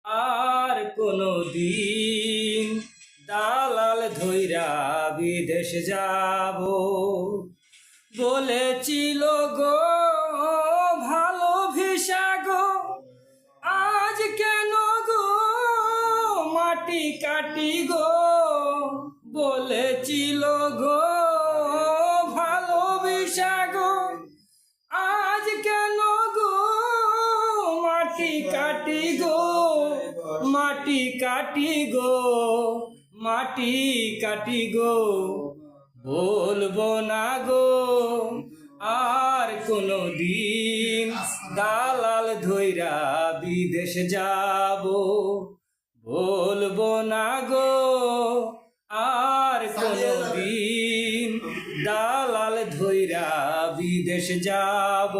আর কোনো দিন দালাল ধইরা বিদেশ যাব বলেছিল গো ভালো ভিসা গো, আজ কেন গো মাটি কাটি গো। বলেছিল গো ভালো ভিসা গো, আজ কেন গো মাটি কাটি গো। মাটি কাটি গো, মাটি কাটি গো, বলবো না গো আর কোনো দিন দালাল ধইরা বিদেশ যাব। বলবো না গো আর কোনো দিন দালাল ধইরা বিদেশ যাব।